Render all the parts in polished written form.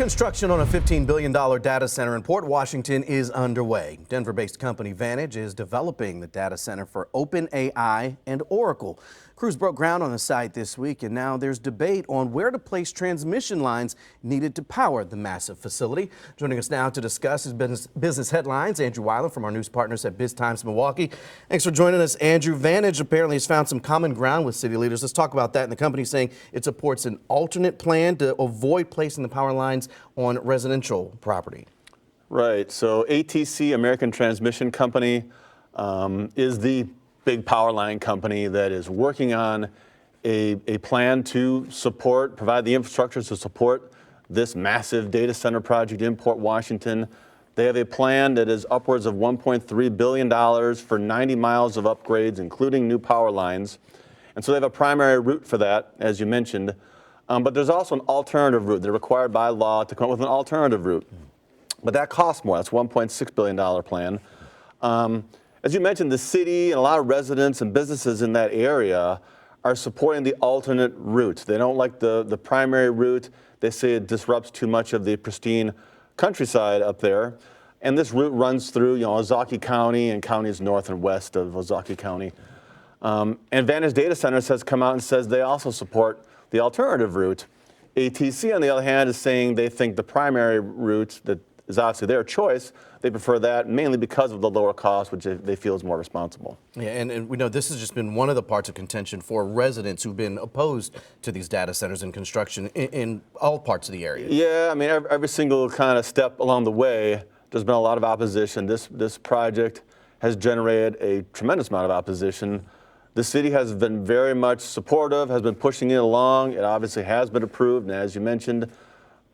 Construction on a $15 billion data center in Port Washington is underway. Denver-based company Vantage is developing the data center for OpenAI and Oracle. Crews broke ground on the site this week, and now there's debate on where to place transmission lines needed to power the massive facility. Joining us now to discuss his business headlines, Andrew Weiland from our news partners at BizTimes Milwaukee. Thanks for joining us, Andrew. Vantage apparently has found some common ground with city leaders. Let's talk about that. And the company saying it supports an alternate plan to avoid placing the power lines on residential property. Right. So ATC, American Transmission Company, is the big power line company that is working on a plan to provide the infrastructure to support this massive data center project in Port Washington. They have a plan that is upwards of $1.3 billion for 90 miles of upgrades, including new power lines. And so they have a primary route for that, as you mentioned. But there's also an alternative route. They're required by law to come up with an alternative route. But that costs more. That's a $1.6 billion plan. As you mentioned, the city and a lot of residents and businesses in that area are supporting the alternate route. They don't like the primary route. They say it disrupts too much of the pristine countryside up there. And this route runs through, Ozaukee County and counties north and west of Ozaukee County. And Vantage Data Centers has come out and says they also support the alternative route. ATC, on the other hand, is saying they think the primary route that is obviously their choice, they prefer that mainly because of the lower cost, which they feel is more responsible. Yeah, and we know this has just been one of the parts of contention for residents who've been opposed to these data centers and construction in all parts of the area. Yeah, I mean, every single kind of step along the way, there's been a lot of opposition. This project has generated a tremendous amount of opposition. The city has been very much supportive, has been pushing it along. It obviously has been approved, and as you mentioned,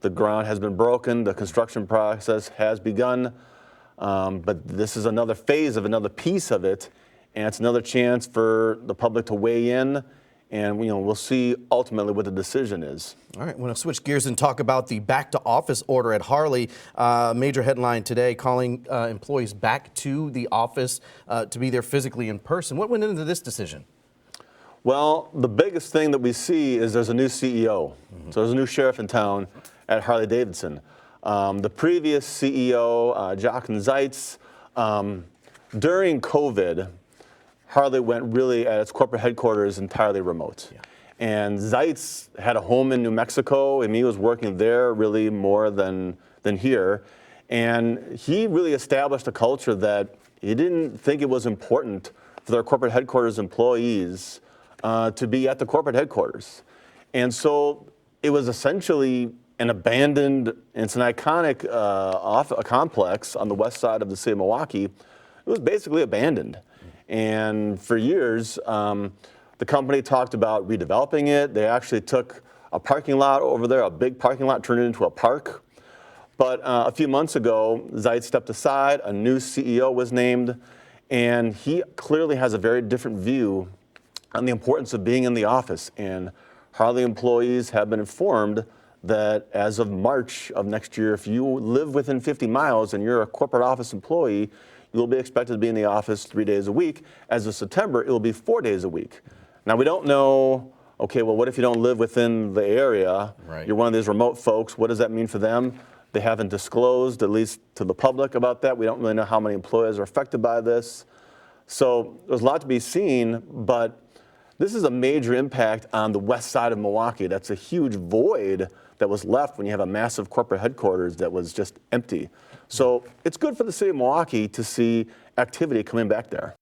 the ground has been broken, the construction process has begun, but this is another phase of another piece of it, and it's another chance for the public to weigh in, and we'll see ultimately what the decision is. All right, I want to switch gears and talk about the back to office order at Harley. Major headline today calling employees back to the office to be there physically in person. What went into this decision? Well, the biggest thing that we see is there's a new CEO. So there's a new sheriff in town at Harley-Davidson. The previous CEO, Jochen Zeitz, during COVID, Harley went really at its corporate headquarters entirely remote. Yeah. And Zeitz had a home in New Mexico, and he was working there really more than here. And he really established a culture that he didn't think it was important for their corporate headquarters employees to be at the corporate headquarters. And so it was essentially an abandoned, it's an iconic a complex on the west side of the city of Milwaukee. It was basically abandoned. And for years, the company talked about redeveloping it. They actually took a parking lot over there, a big parking lot, turned it into a park. But a few months ago, Zeitz stepped aside, a new CEO was named, and he clearly has a very different view on the importance of being in the office. And Harley employees have been informed that as of March of next year, if you live within 50 miles and you're a corporate office employee, you'll be expected to be in the office 3 days a week. As of September, it will be 4 days a week. Now, we don't know, okay, well, what if you don't live within the area? Right. You're one of these remote folks. What does that mean for them? They haven't disclosed, at least to the public, about that. We don't really know how many employees are affected by this. So there's a lot to be seen, but this is a major impact on the west side of Milwaukee. That's a huge void that was left when you have a massive corporate headquarters that was just empty. So it's good for the city of Milwaukee to see activity coming back there.